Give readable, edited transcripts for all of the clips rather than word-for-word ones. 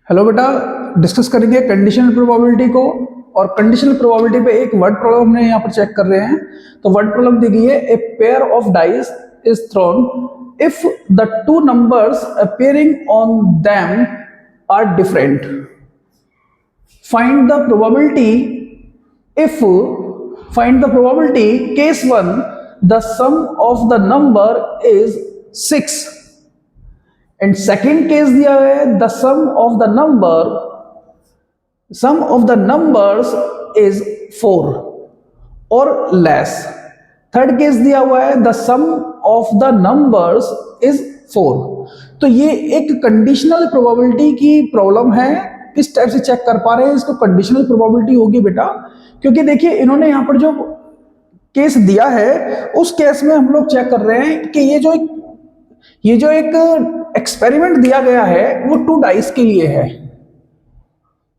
Hello बेटा, discuss करेंगे conditional probability को। और कंडीशनल प्रोबेबिलिटी पे एक वर्ड प्रॉब्लम हमने यहाँ पर चेक कर रहे हैं। तो वर्ड प्रॉब्लम दी गई है, a pair of dice is thrown if the two numbers appearing on them are different, find the probability if find the probability case 1 the sum of the number is 6 and second case दिया है the sum of the numbers is 4 or less। Third case दिया हुआ है the sum of the numbers is 4। तो ये एक conditional probability की problem है। किस टाइप से चेक कर पा रहे हैं इसको? कंडीशनल प्रोबेबिलिटी होगी बेटा, क्योंकि देखिए इन्होंने यहां पर जो केस दिया है उस केस में हम लोग चेक कर रहे हैं कि ये जो एक एक्सपेरिमेंट दिया गया है वो 2 डाइस के लिए है।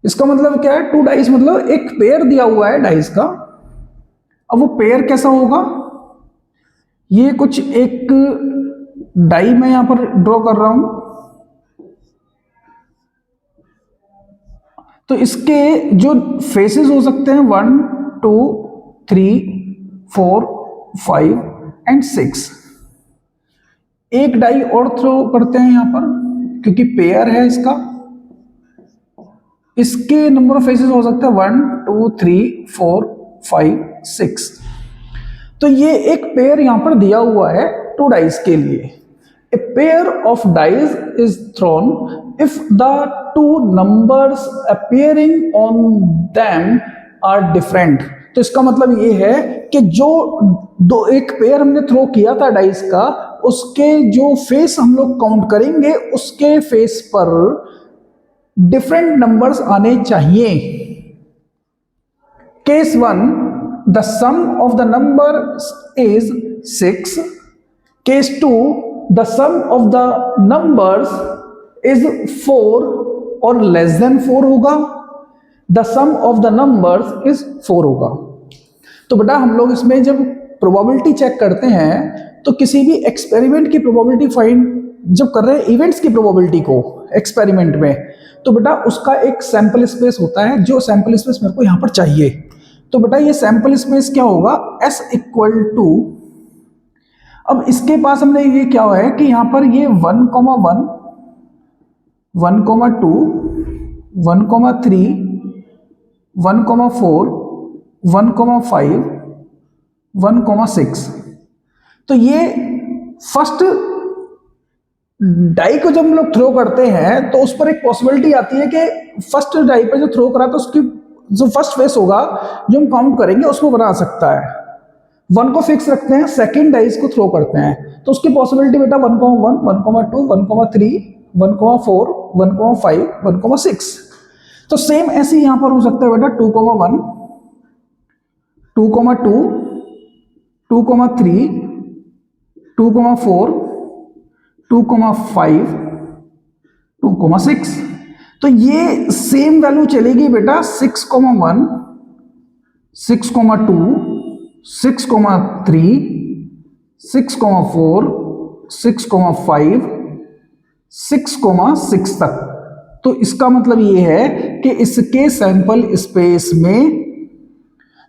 इसका मतलब क्या है? 2 डाइस मतलब एक पेयर दिया हुआ है डाइस का। अब वो पेयर कैसा होगा? ये कुछ एक डाई मैं यहां पर ड्रॉ कर रहा हूं। तो इसके जो फेसेस हो सकते हैं 1 2 3 4 5 एंड 6। एक डाई और थ्रो करते हैं यहां पर क्योंकि पेयर है इसका। इसके नंबर ऑफ फेसेस हो सकते हैं 1 2 3 4 5 6। तो ये एक पेयर यहां पर दिया हुआ है 2 डाइस के लिए। A pair of dice is thrown if the two numbers appearing on them are different। तो इसका मतलब ये है कि जो एक पेयर हमने थ्रो किया था डाइस का, उसके जो फेस हम लोग काउंट करेंगे उसके फेस पर डिफरेंट नंबर्स आने चाहिए। Case 1 the sum of the number is 6। Case 2 the sum of the numbers is 4 और less than 4 होगा। the sum of the numbers is 4 होगा। तो बेटा हम लोग इसमें जब प्रोबेबिलिटी चेक करते हैं तो किसी भी एक्सपेरिमेंट की प्रोबेबिलिटी फाइंड जब कर रहे हैं इवेंट्स की प्रोबेबिलिटी को एक्सपेरिमेंट में, तो बेटा उसका एक सैंपल स्पेस होता है। जो सैंपल स्पेस मेरे को यहां पर चाहिए, तो बेटा ये सैंपल स्पेस क्या होगा? S इक्वल टू, अब इसके पास हमने ये क्या है कि यहां पर ये 1,1 1,2 1,3 1,4 1,5 1,6। तो ये फर्स्ट डाई को जब हम लोग थ्रो करते हैं तो उस पर एक पॉसिबिलिटी आती है कि फर्स्ट डाई पर जो थ्रो करा तो उसकी जो फर्स्ट फेस होगा जो हम काउंट करेंगे उसको बना सकता है। 1 को फिक्स रखते हैं, सेकेंड डाइस को थ्रो करते हैं तो उसकी पॉसिबिलिटी बेटा 1,1 1,2 1,3 1,4 1,5 1,6। तो सेम ऐसे यहां पर हो सकता है बेटा 2,1 2,2 2,3 2,4 2,5 2,6। तो ये सेम वैल्यू चलेगी बेटा 6,1 6,2 6,3 6,4 6,5 6,6 तक। तो इसका मतलब ये है कि इसके सैंपल स्पेस में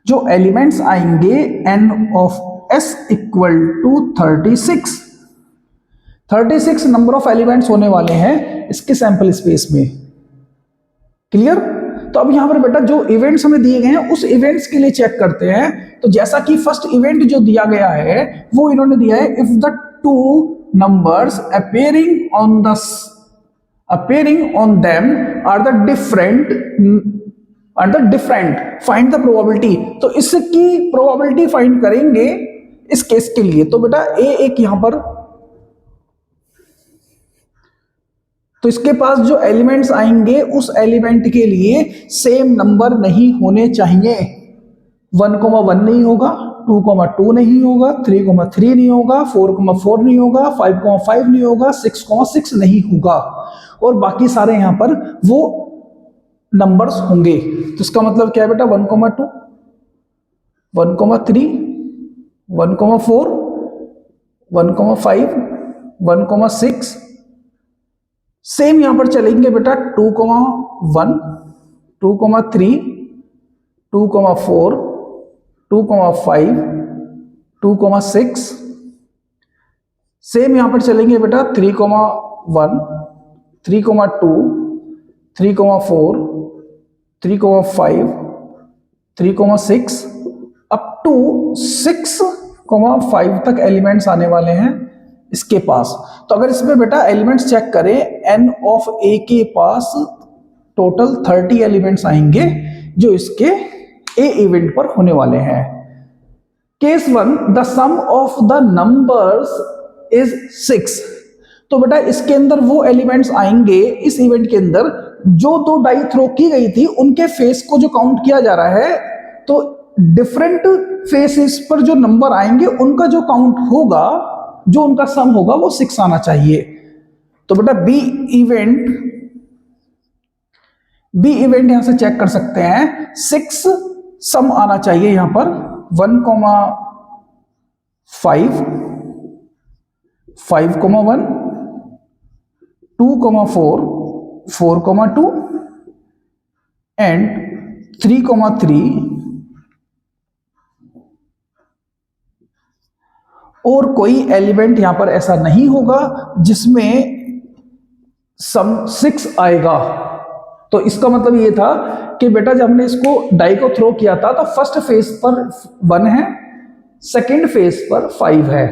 जो एलिमेंट्स आएंगे n of s equal to 36 number of elements होने वाले हैं इसके सैंपल स्पेस में। क्लियर? तो अब यहां पर बेटा जो इवेंट्स हमें दिए गए हैं उस इवेंट्स के लिए चेक करते हैं। तो जैसा कि फर्स्ट इवेंट जो दिया गया है वो इन्होंने दिया है, if the two numbers appearing on them are the different find the probability। तो इसकी प्रोबेबिलिटी फाइंड करेंगे इस केस के लिए। तो बेटा एक यहां पर, तो इसके पास जो एलिमेंट्स आएंगे उस एलिमेंट के लिए सेम नंबर नहीं होने चाहिए। 1,1 नहीं होगा, 2,2 नहीं होगा, 3,3 नहीं होगा, 4,4 नहीं होगा, 5,5 नहीं होगा, 6,6 नहीं होगा और बाकी सारे यहां पर वो नंबर्स होंगे। तो इसका मतलब क्या है बेटा? 1,2 1,3 1,4 1,5 1,6 सेम यहां पर चलेंगे बेटा 2,1, 2,3, 2,4, 2,5, 2,6। सेम यहां पर चलेंगे बेटा 3,1, 3,2, 3,4, 3,5, 3,6 अप टू 6,5 तक एलिमेंट्स आने वाले हैं इसके पास। तो अगर इसमें बेटा एलिमेंट्स चेक करें, एन ऑफ ए के पास टोटल 30 एलिमेंट्स आएंगे जो इसके ए इवेंट पर होने वाले हैं। Case 1, the sum of the numbers is 6। तो बेटा इसके अंदर वो एलिमेंट्स आएंगे इस इवेंट के अंदर जो 2 डाई थ्रो की गई थी उनके फेस को जो काउंट किया जा रहा है, तो डिफरेंट फेसेस पर जो नंबर आएंगे उनका जो काउंट होगा, जो उनका सम होगा वो 6 आना चाहिए। तो बेटा बी इवेंट यहां से चेक कर सकते हैं, 6 सम आना चाहिए यहां पर 1,5, 5,1, 2,4, 4,2 एंड 3,3। और कोई एलिमेंट यहां पर ऐसा नहीं होगा जिसमें सम 6 आएगा। तो इसका मतलब ये था कि बेटा जब हमने इसको डाई को थ्रो किया था तो फर्स्ट फेज पर 1 है, सेकंड फेज पर 5 है।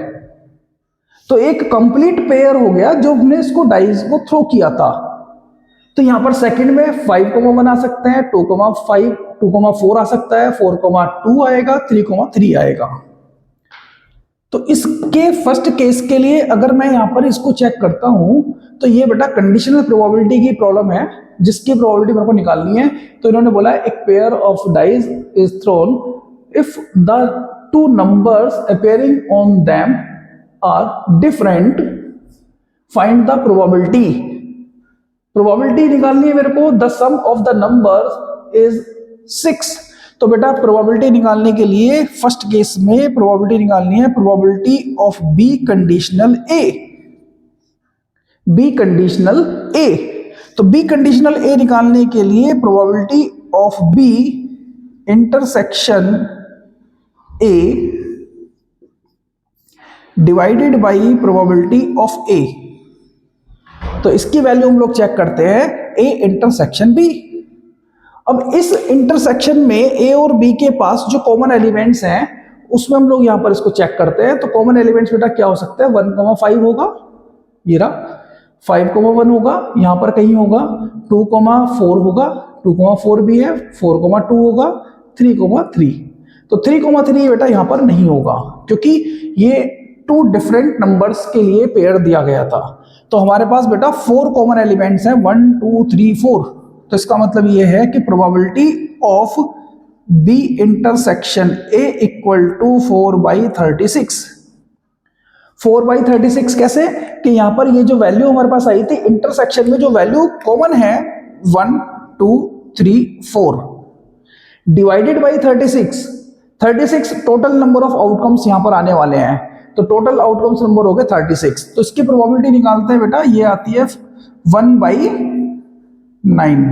तो एक कंप्लीट पेयर हो गया जो हमने इसको डाइस को थ्रो किया था। तो यहां पर सेकंड में 5,1 आ सकते हैं, 2,5, 2,4 आ सकता है, 4,2 आएगा, 3,3 आएगा। तो इसके फर्स्ट केस के लिए अगर मैं यहां पर इसको चेक करता हूं तो ये बेटा कंडीशनल प्रोबेबिलिटी की प्रॉब्लम है जिसकी प्रोबेबिलिटी मेरे को निकालनी है। तो इन्होंने बोला है एक pair of dice is thrown if the 2 numbers appearing on them are different, find the probability. Probability निकालनी है मेरे को, the sum of the numbers is 6। तो बेटा प्रोबेबिलिटी निकालने के लिए फर्स्ट केस में प्रोबेबिलिटी निकालनी है, probability of B conditional A. B conditional A, तो बी कंडीशनल ए निकालने के लिए probability of B intersection A divided by probability of A. तो इसकी वैल्यू हम लोग चेक करते हैं, ए इंटरसेक्शन बी। अब इस इंटरसेक्शन में ए और बी के पास जो कॉमन एलिमेंट्स हैं उसमें हम लोग यहां पर इसको चेक करते हैं। तो कॉमन एलिमेंट्स बेटा क्या हो सकता है, 1,5 होगा, ये रहा, 5,1 होगा, यहां पर कहीं होगा, 2,4 होगा, 2,4 भी है, 4,2 होगा, 3,3। तो 3,3 बेटा यहां पर नहीं होगा क्योंकि ये 2 डिफरेंट नंबर्स के लिए पेयर दिया गया था। तो हमारे पास बेटा 4 कॉमन एलिमेंट्स हैं, 1, 2, 3, 4। तो इसका मतलब ये है कि probability of B intersection A equal to 4/36। 4/36 कैसे कि यहां पर ये जो वैल्यू हमारे पास आई थी इंटरसेक्शन में, जो वैल्यू कॉमन है 1, 2, 3, 4 divided by 36। 36 total number of outcomes यहां पर आने वाले हैं, तो टोटल आउटकम्स नंबर हो गए 36। तो इसकी प्रोबेबिलिटी निकालते हैं बेटा, ये आती है 1/9।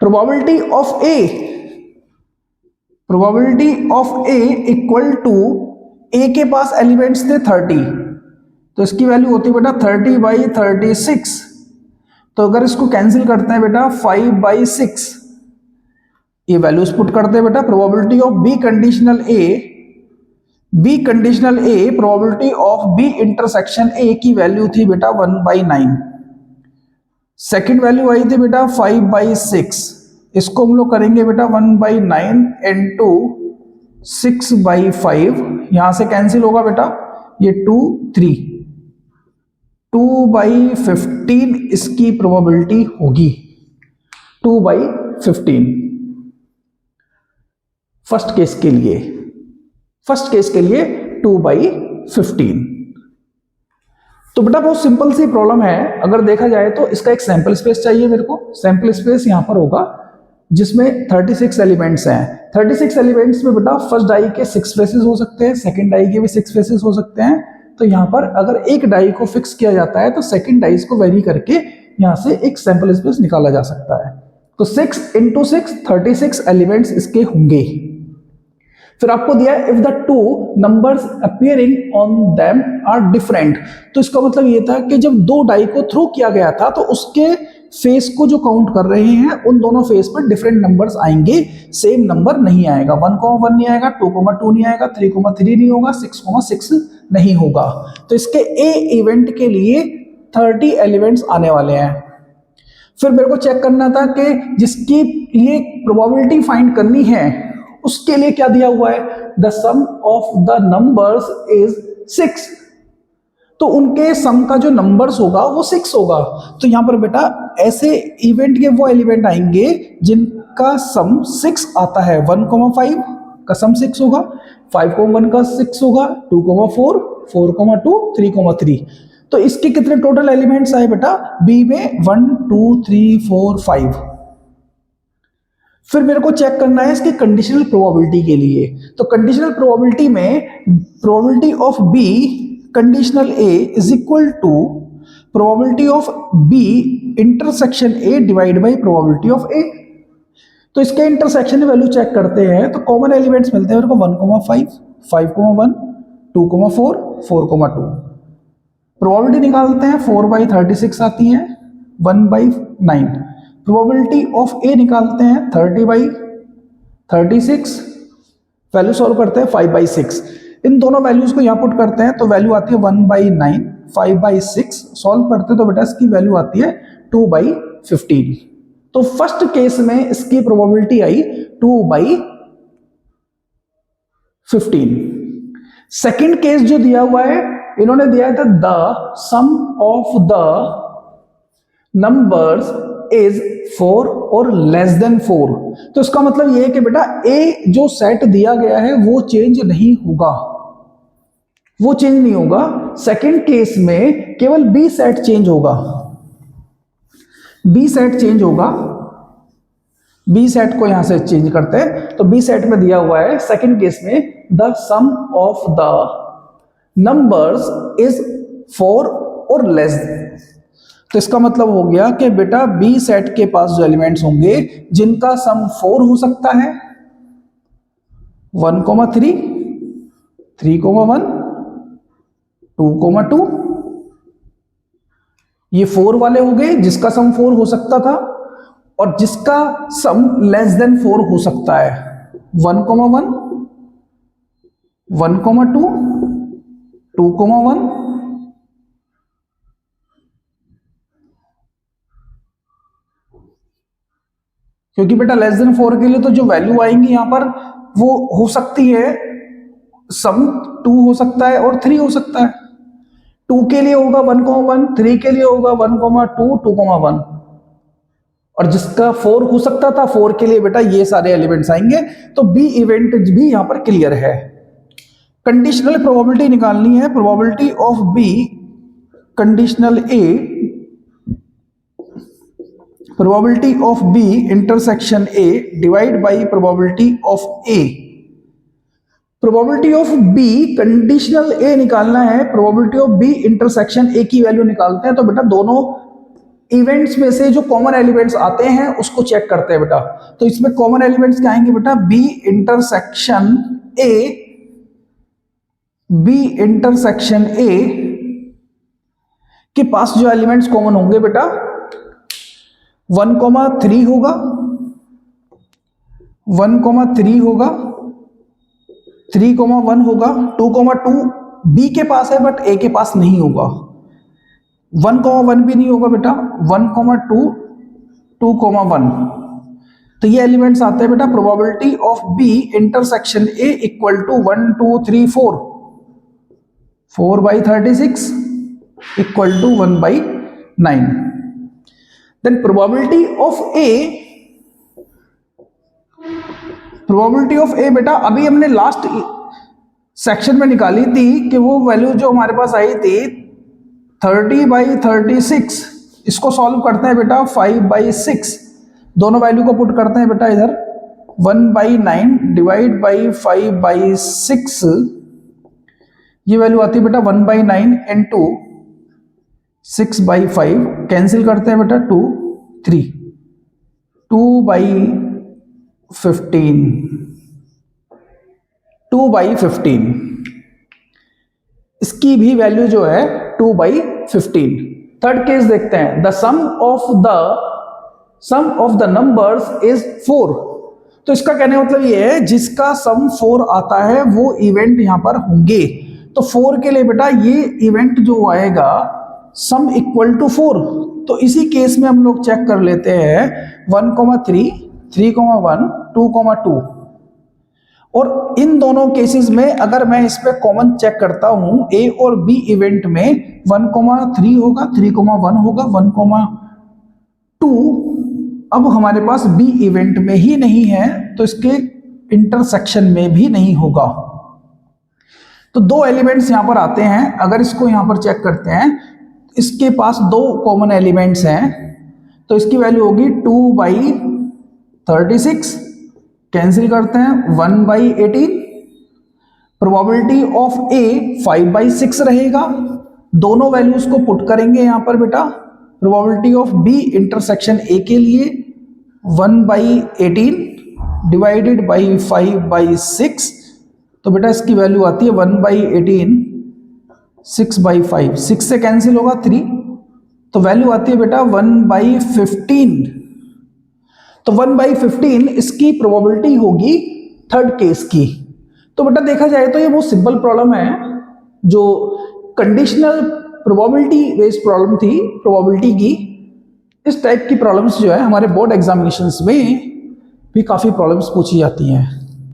Probability of A equal to, A के पास एलिमेंट्स थे 30, तो इसकी वैल्यू होती है बेटा 30/36। तो अगर इसको कैंसिल करते हैं बेटा 5/6, ये वैल्यूज पुट करते हैं बेटा। Probability of B conditional A, probability of B intersection A की वैल्यू थी बेटा 1/9। सेकेंड वैल्यू आई थी बेटा 5/6, इसको हम लोग करेंगे बेटा 1/9 इंटू 6/5, यहां से कैंसिल होगा बेटा, ये 2, 3, 2/15 इसकी प्रोबेबिलिटी होगी, 2/15 फर्स्ट केस के लिए 2/15। तो बेटा बहुत सिंपल सी प्रॉब्लम है। अगर देखा जाए तो इसका एक सैंपल स्पेस चाहिए मेरे को। सैंपल स्पेस यहां पर होगा जिसमें 36 एलिमेंट्स हैं। 36 एलिमेंट्स में बेटा फर्स्ट डाई के 6 फेसेस हो सकते हैं, सेकंड डाई के भी 6 फेसेस हो सकते हैं, तो यहाँ पर अगर एक डाई को फिक्स किया जाता है तो सेकंड डाइस को वेरी करके यहाँ से एक सैंपल स्पेस निकाला जा सकता है। तो 6 × 6 36 एलिमेंट्स इसके होंगे। फिर आपको दिया if the two numbers appearing on them are different, तो इसका मतलब ये था कि जब दो डाई को थ्रो किया गया था तो उसके फेस को जो काउंट कर रहे हैं उन दोनों फेस पर डिफरेंट नंबर्स आएंगे, सेम नंबर नहीं आएगा। 1,1 नहीं आएगा, 2,2 नहीं आएगा, 3,3 नहीं होगा, 6,6 नहीं होगा। तो इसके ए इवेंट के लिए 30 एलिमेंट्स आने वाले हैं। फिर मेरे को चेक करना था कि जिसकी लिए प्रोबेबिलिटी फाइंड करनी है उसके लिए क्या दिया हुआ है, the sum of the numbers is 6, तो उनके सम का जो नंबर्स होगा वो 6 होगा। तो यहां पर बेटा ऐसे इवेंट के वो एलिमेंट आएंगे जिनका सम 6 आता है। 1,5 का सम 6 होगा, 5,1 का 6 होगा, 2,4, 4,2, 3,3। तो इसके कितने टोटल एलिमेंट्स आए बेटा, बी में 1 2 3 4 5। फिर मेरे को चेक करना है इसकी कंडीशनल प्रोबेबिलिटी के लिए। तो कंडीशनल प्रोबेबिलिटी में probability of B conditional A is equal to probability of B intersection A divide by probability of A. तो इसके इंटरसेक्शन वैल्यू चेक करते हैं तो कॉमन एलिमेंट्स मिलते हैं मेरे को 1,5, 5,1, 2,4, 4,2। प्रोबेबिलिटी निकालते हैं 4/36 आती है, 1/9। प्रोबेबिलिटी ऑफ ए निकालते हैं 30/36, वैल्यू सॉल्व करते हैं 5/6। इन दोनों वैल्यूज को यहाँ पुट करते हैं तो वैल्यू आती है 1/9, 5/6 सॉल्व करते हैं तो बेटा इसकी वैल्यू आती है 2/15। तो फर्स्ट केस में इसकी प्रोबेबिलिटी आई 2/15। सेकंड केस जो दिया हुआ है, इन्होंने दिया था the sum of the numbers is 4 और लेस देन 4। तो इसका मतलब ये है कि बेटा ए जो सेट दिया गया है वो चेंज नहीं होगा, वो चेंज नहीं होगा। सेकंड केस में केवल बी सेट चेंज होगा, बी सेट चेंज होगा। बी सेट को यहां से चेंज करते हैं तो बी सेट में दिया हुआ है सेकंड केस में the sum of the numbers is 4 और लेस। तो इसका मतलब हो गया कि बेटा बी सेट के पास जो एलिमेंट्स होंगे जिनका सम 4 हो सकता है, 1,3, 3,1, 2,2, ये 4 वाले हो गए जिसका सम 4 हो सकता था, और जिसका सम लेस देन 4 हो सकता है 1,1, 1,2, 2,1, क्योंकि बेटा लेस देन 4 के लिए तो जो वैल्यू आएंगी यहां पर वो हो सकती है, सम 2 हो सकता है और 3 हो सकता है। 2 के लिए होगा 1,1, 3 के लिए होगा 1,2, 2,1, और जिसका 4 हो सकता था 4 के लिए बेटा ये सारे एलिमेंट्स आएंगे। तो बी इवेंट भी यहां पर क्लियर है। कंडीशनल प्रोबेबिलिटी निकालनी है, probability of B conditional A, probability of B intersection A divide by probability of A. Probability of B conditional A निकालना है, probability of B intersection A की वैल्यू निकालते हैं। तो बेटा दोनों इवेंट्स में से जो कॉमन एलिमेंट्स आते हैं उसको चेक करते हैं बेटा। तो इसमें कॉमन एलिमेंट्स क्या आएंगे बेटा, B intersection A, B intersection A के पास जो एलिमेंट्स कॉमन होंगे बेटा 1,3 होगा, 1,3 होगा, 3,1 होगा, 2,2 बी के पास है बट ए के पास नहीं होगा, 1,1 भी नहीं होगा बेटा, 1,2, 2,1। तो ये एलिमेंट्स आते हैं बेटा probability of B intersection A equal to 1 2 3 4, 4/36 equal to 1/9। Then probability of A, probability of A बेटा अभी हमने लास्ट सेक्शन में निकाली थी कि वो वैल्यू जो हमारे पास आई थी 30/36, इसको सॉल्व करते हैं बेटा 5/6, दोनों वैल्यू को पुट करते हैं बेटा इधर 1/9 डिवाइड बाई 5/6 ये वैल्यू आती है बेटा 1/9 इंटू 6/5, कैंसिल करते हैं बेटा 2 3, 2/15, 2/15, इसकी भी वैल्यू जो है 2/15। थर्ड केस देखते हैं, the sum of the numbers is 4। तो इसका कहने का मतलब ये है जिसका सम 4 आता है वो इवेंट यहां पर होंगे। तो 4 के लिए बेटा ये इवेंट जो आएगा सम इक्वल टू 4। तो इसी केस में हम लोग चेक कर लेते हैं 1,3, 3,1, 2,2। और इन दोनों केसेस में अगर मैं इस पे कॉमन चेक करता हूं ए और बी इवेंट में 1,3 होगा, 3,1 होगा, 1,2 अब हमारे पास बी इवेंट में ही नहीं है तो इसके इंटरसेक्शन में भी नहीं होगा। तो दो एलिमेंट्स यहां पर आते हैं, अगर इसको यहां पर चेक करते हैं इसके पास दो कॉमन एलिमेंट्स हैं तो इसकी वैल्यू होगी 2/36, कैंसिल करते हैं 1/18, प्रोबेबिलिटी ऑफ ए 5/6 रहेगा, दोनों वैल्यूज को पुट करेंगे यहां पर बेटा, probability of B intersection A के लिए 1/18 डिवाइडेड बाई 5/6, तो बेटा इसकी वैल्यू आती है 1/18 6/5, 6 से कैंसिल होगा 3, तो वैल्यू आती है बेटा 1/15। तो 1/15 इसकी प्रोबेबिलिटी होगी थर्ड केस की। तो बेटा देखा जाए तो ये बहुत सिंपल प्रॉब्लम है, जो कंडीशनल प्रोबेबिलिटी बेस्ड प्रॉब्लम थी प्रोबेबिलिटी की। इस टाइप की प्रॉब्लम्स जो है हमारे बोर्ड एग्जामिनेशंस में भी काफ़ी प्रॉब्लम्स पूछी जाती हैं।